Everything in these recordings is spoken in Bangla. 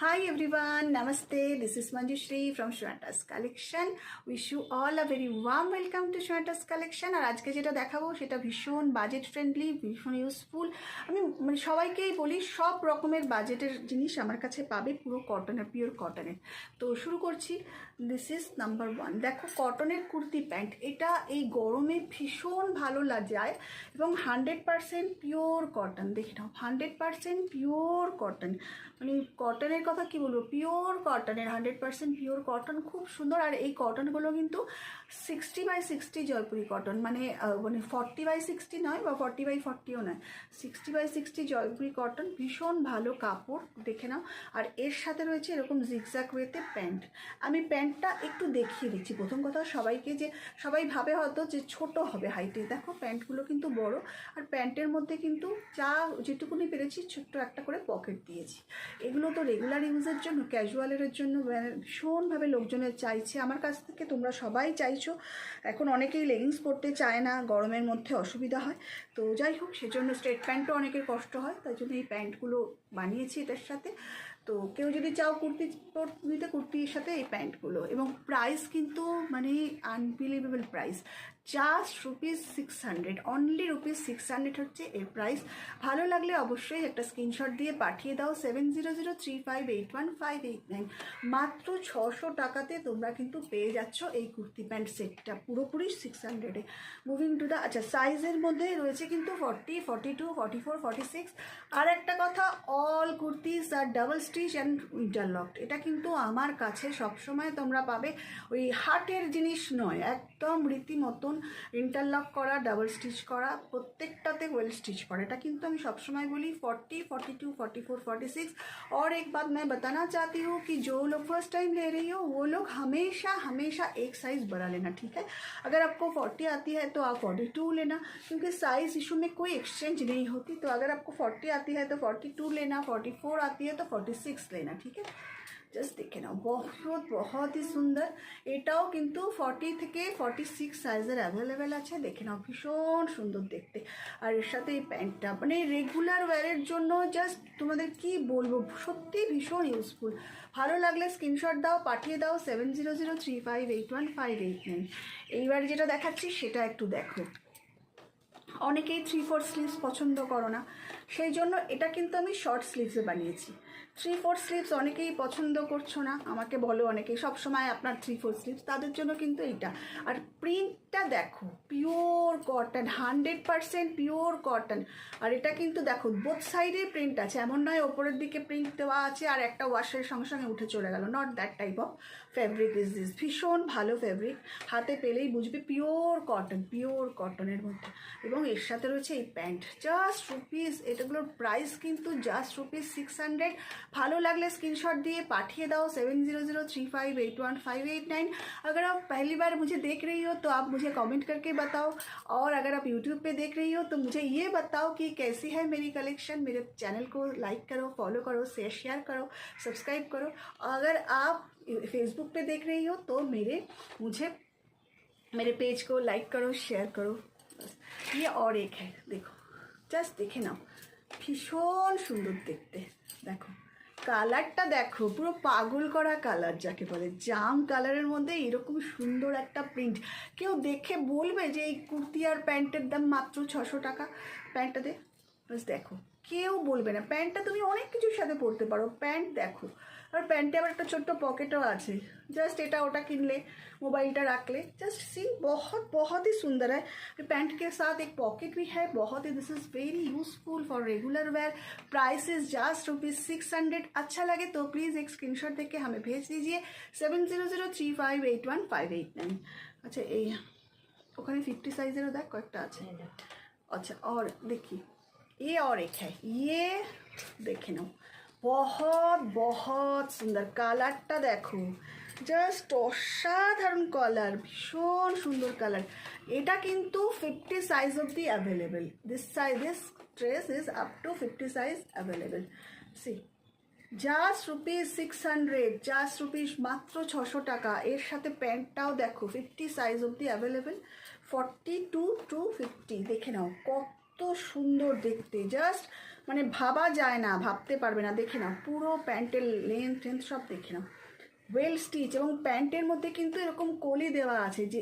Hi everyone, Namaste. This is Manjushri from Shweta's Collection. Wish you all a very warm welcome to Shweta's Collection. আর আজকে যেটা দেখাবো সেটা ভীষণ বাজেট ফ্রেন্ডলি, ভীষণ ইউজফুল। আমি সবাইকেই বলি সব রকমের বাজেটের জিনিস আমার কাছে পাবে, পুরো কটনের, পিওর কটনের। তো শুরু করছি। This is number 1। দেখো কটনের কুর্তি প্যান্ট, এটা এই গরমে ভীষণ ভালো যায় এবং 100% পিওর কটন। দেখে নাও, 100% পিওর কটন। মানে কটনের কথা কি বলবো, পিওর কটনের 100% পিওর কটন, খুব সুন্দর। আর এই কটনগুলো কিন্তু 60/60 জয়পুরি কটন, মানে 40/60 নয় বা 40/40ও নয়, 60/60 জয়পুরি কটন। ভীষণ ভালো কাপড়, দেখে নাও। আর এর সাথে রয়েছে এরকম জিগজ্যাগ ওয়েতে প্যান্ট। আমি প্যান্টটা একটু দেখিয়ে দিচ্ছি। প্রথম কথা সবাইকে, যে সবাই ভাবে হয়তো যে ছোট হবে হাইটে, দেখো প্যান্টগুলো কিন্তু বড়। আর প্যান্টের মধ্যে কিন্তু যেটুকুনি পেরেছি ছোট্ট একটা করে পকেট দিয়েছি। এগুলো তো রেগুলার ইউজের জন্য, ক্যাজুয়ালের জন্য ভীষণভাবে লোকজনের চাইছে, আমার কাছ থেকে তোমরা সবাই চাইছো। এখন অনেকেই লেগিংস পরতে চায় না, গরমের মধ্যে অসুবিধা হয়। তো যাই হোক, সেজন্য স্ট্রেট প্যান্টও অনেকের কষ্ট হয়, তাই জন্য এই প্যান্টগুলো বানিয়েছি এটার সাথে। তো কেউ যদি চাও কুর্তি নিতে, কুর্তির সাথে এই প্যান্টগুলো। এবং প্রাইস কিন্তু মানে আনবিলিভেবল প্রাইস, জাস্ট ₹600, অনলি ₹600 হচ্ছে এর প্রাইস। ভালো লাগলে অবশ্যই একটা স্ক্রিনশট দিয়ে পাঠিয়ে দাও 7003581589। মাত্র 600 টাকাতে তোমরা কিন্তু পেয়ে যাচ্ছ এই কুর্তি প্যান্ট সেটটা, পুরোপুরি 600-এ। মুভিং টু দ্য, আচ্ছা সাইজের মধ্যে রয়েছে কিন্তু 40, 42, 44, 46। আর একটা কথা, all kurtis are double stitch and interlocked. এটা কিন্তু আমার কাছে সবসময় তোমরা পাবে ওই হার্টের জিনিস নয়, একদম রীতিমতন इंटरलॉक करा, डबल स्टिच करा, प्रत्येकटाते वेल स्टिच करा। এটা কিন্তু আমি সবসময় বলি 40, 42, 44, 46। और एक बात मैं बताना चाहती हूँ कि जो लोग फर्स्ट टाइम ले रही हो वो लोग हमेशा हमेशा एक साइज बड़ा लेना, ठीक है। अगर आपको 40 आती है तो आप 42 लेना, क्योंकि साइज इशू में कोई एक्सचेंज नहीं होती। तो अगर आपको 40 आती है तो 42 लेना, 44 आती है तो 46 लेना, ठीक है। জাস্ট দেখে নাও, বহুত সুন্দর। এটাও কিন্তু 40 থেকে 46 সাইজের অ্যাভেলেবেল আছে, দেখে নাও, ভীষণ সুন্দর দেখতে। আর এর সাথে এই প্যান্টটা মানে রেগুলার ওয়্যারের জন্য জাস্ট তোমাদের কি বলবো, সত্যি ভীষণ ইউজফুল। ভালো লাগলে স্ক্রিনশট দাও, পাঠিয়ে দাও 7003581589। এইবার যেটা দেখাচ্ছি সেটা একটু দেখো। অনেকেই 3/4 স্লিভস পছন্দ করো না, সেই জন্য এটা কিন্তু আমি শর্ট স্লিভসে বানিয়েছি। 3/4 স্লিভস অনেকেই পছন্দ করছো না, আমাকে বলো অনেকেই সবসময় আপনার 3/4 স্লিভস, তাদের জন্য কিন্তু এইটা। আর প্রিন্টটা দেখো, পিওর কটন, 100% পিওর কটন। আর এটা কিন্তু দেখো বোথ সাইডে প্রিন্ট আছে, এমন নয় ওপরের দিকে প্রিন্ট দেওয়া আছে আর একটা ওয়াশের সঙ্গে সঙ্গে উঠে চলে গেল, not that type of fabric is this. ভীষণ ভালো ফ্যাব্রিক, হাতে পেলেই বুঝবে পিওর কটন, পিওর কটনের মধ্যে। এবং এর সাথে রয়েছে এই প্যান্ট, জাস্ট এটাগুলোর প্রাইস কিন্তু জাস্ট ₹600। ভালো লাগলে स्क्रीनशॉट दिए पाठिए दाओ 7003581589। अगर आप पहली बार मुझे देख रही हो तो आप मुझे कमेंट करके बताओ, और अगर आप यूट्यूब पे देख रही हो तो मुझे ये बताओ कि कैसी है मेरी कलेक्शन। मेरे चैनल को लाइक करो, फॉलो करो, शेयर करो, सब्सक्राइब करो। अगर आप फेसबुक पे देख रही हो तो मेरे पेज को लाइक करो, शेयर करो। बस ये और एक है, देखो জাস্ট দেখে নাও, ভীষণ সুন্দর দেখতে। দেখো কালারটা দেখো, পুরো পাগল করা কালার যাকে বলে, জাম কালারের মধ্যে এরকম সুন্দর একটা প্রিন্ট। কেউ দেখে বলবে যে এই কুর্তি আর প্যান্টের দাম মাত্র 600 টাকা। প্যান্টটাতে বাস দেখো, কেউ বলবে না। প্যান্টটা তুমি অনেক কিছুর সাথে পরতে পারো, প্যান্ট দেখো। और पैंटे आबार एक छोट्ट पकेटो आछे, जस्ट एटा ओटा किनले, मोबाइलटा रखले, जस्ट सी बहुत ही सुंदर है। पैंट के साथ एक पॉकेट भी है, बहुत ही, this is very useful for regular wear. Price is just ₹600। अच्छा लगे तो प्लीज़ एक स्क्रीनशॉट देके हमें भेज दीजिए 7003581589। अच्छा ये ओखाने 50 साइजेरो देख कयेकटा आछे। अच्छा और देखी ये और एक है, ये देखे नाओ, बहुत सुंदर। কালারটা দেখো, জাস্ট অসাধারণ কালার, ভীষণ সুন্দর কালার। এটা কিন্তু 50 সাইজ অবধি available. This dress is up to 50 size available. See just ₹600, just মাত্র 600 টাকা। এর সাথে প্যান্টটাও দেখো 50 সাইজ অবধি অ্যাভেলেবেল, 42 to 50। দেখে নাও কত সুন্দর দেখতে, জাস্ট মানে ভাবা যায় না, ভাবতে পারবে না। দেখে নাও পুরো প্যান্টের লেন্থ সব দেখে নাও, वेल स्टिच। এবং প্যান্টের মধ্যে কিন্তু এরকম কলি দেওয়া আছে, যে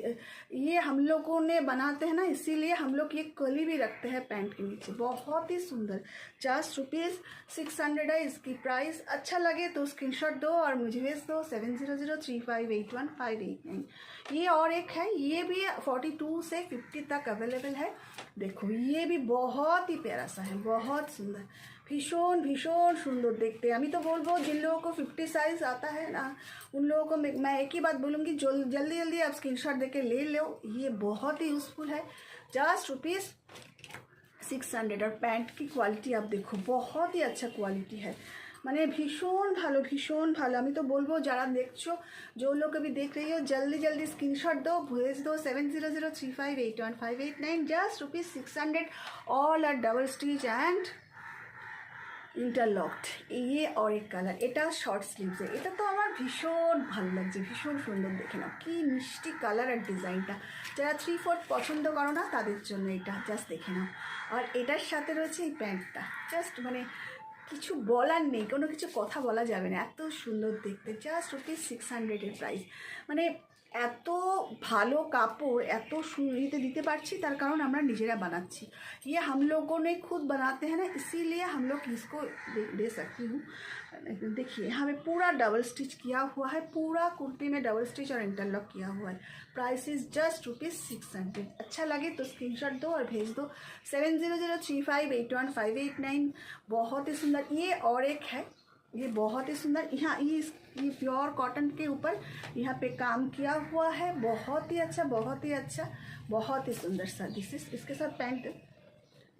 ये हम लोगों ने बनाते हैं ना, इसीलिए हम लोग ये कली भी रखते हैं पैंट के नीचे। बहुत ही सुंदर, ₹600 है इसकी प्राइस। अच्छा लगे तो स्क्रीनशॉट दो और मुझे भेज दो 7003581589। ये और एक है, ये भी 42 से 50 तक अवेलेबल है। देखो ये भी बहुत ही प्यारा सा है, बहुत सुंदर, भीषण भीषण सुंदर देखते हैं। अभी तो बोलबो जिन लोगों को 50 साइज आता है ना, उन लोगों को मैं एक ही बात बोलूँगी, जल्दी जल्दी आप स्क्रीनशॉट देके ले लो। ये बहुत ही यूज़फुल है, ₹600। और पैंट की क्वालिटी आप देखो, बहुत ही अच्छा क्वालिटी है, মানে ভীষণ ভালো, ভীষণ ভালো। আমি তো বলবো যারা দেখছো, जो लोग अभी देख रही हो, जल्दी जल्दी स्क्रीनशॉट दो, भेज दो 7003581589। ₹600 all are double stitch and interlocked. ये और एक কালার, এটা শর্ট স্লিভসে। এটা তো আমার ভীষণ ভালো লাগছে, ভীষণ সুন্দর। দেখে নাও কি মিষ্টি কালার আর ডিজাইনটা। যারা 3/4 পছন্দ করো না তাদের জন্য এটা, জাস্ট দেখে নাও। আর এটার সাথে রয়েছে এই প্যান্টটা, জাস্ট মানে কিছু বলার নেই, কোনো কিছু কথা বলা যাবে না, এত সুন্দর দেখতে। ₹600 প্রাইস। মানে এত ভালো কাপড় এত সুন্দর দিতে পারছি, তার কারণ আমরা নিজেরা বানাচ্ছি। ये हम लोगों ने खुद बनाते हैं ना, इसीलिए हम लोग इसको दे सकती हूँ। देखिए यहाँ पे पूरा डबल स्टिच किया हुआ है, पूरा कुर्ती में डबल स्टिच और इंटरलॉक किया हुआ है। Price is just ₹600। अच्छा लगे तो स्क्रीनशॉट दो और भेज दो 7003581589। बहुत ही सुंदर। ये और एक है, ये बहुत ही सुंदर। यहाँ ये प्योर कॉटन के ऊपर यहाँ पे काम किया हुआ है, बहुत ही अच्छा, बहुत ही अच्छा, बहुत ही सुंदर सा। इसके साथ पैंट,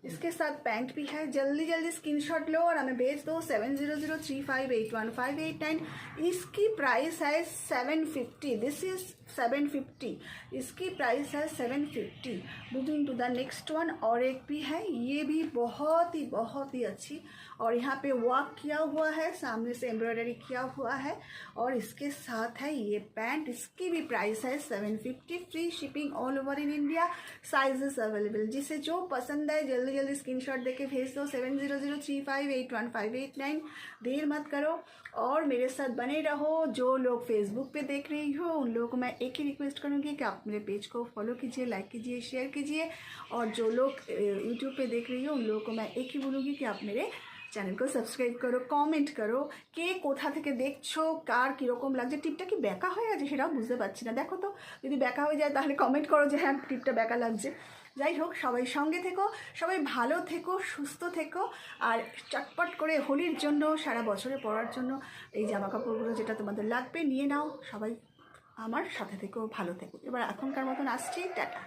इसके साथ पैंट भी है। जल्दी जल्दी स्क्रीनशॉट लो और हमें भेज दो 7003581589। इसकी प्राइस है 750। दिस इज 750, इसकी प्राइस है 750। Moving to the next one, और एक भी है, ये भी बहुत ही अच्छी। और यहाँ पे वर्क किया हुआ है, सामने से एम्ब्रॉयडरी किया हुआ है, और इसके साथ है ये पैंट। इसकी भी प्राइस है 750। Free shipping all over in India, sizes available. जिसे जो पसंद है जल्दी जल्दी स्क्रीनशॉट देके भेज दो 7003581589। देर मत करो और मेरे साथ बने रहो। जो लोग फेसबुक पे देख रही हो, उन लोगों को मैं एक ही रिक्वेस्ट करूँगी कि आप मेरे पेज को फॉलो कीजिए, लाइक कीजिए, शेयर कीजिए। और जो लोग यूट्यूब पे देख रही हो, उन लोगों को मैं एक ही बोलूँगी कि आप मेरे চ্যানেল को সাবস্ক্রাইব করো, কমেন্ট করো, কে কোথা থেকে দেখছো, কার কীরকম লাগছে। টিপটা কি ব্যাকা হয়ে গেছে সেটাও বুঝতে পারছি না। দেখো তো, যদি ব্যাকা হয়ে যায় তাহলে কমেন্ট করো যে হ্যাঁ টিপটা ব্যাকা লাগছে। যাই হোক, সবাই সঙ্গে থেকো, সবাই ভালো থেকো, সুস্থ থেকো। আর চটপট করে হোলির জন্য, সারা বছরে পরার জন্য এই জামা কাপড়গুলো যেটা তোমাদের লাগবে নিয়ে নাও। সবাই আমার সাথে থেকো, ভালো থেকো। এবার এখনকার মতন আসছি, টাটা।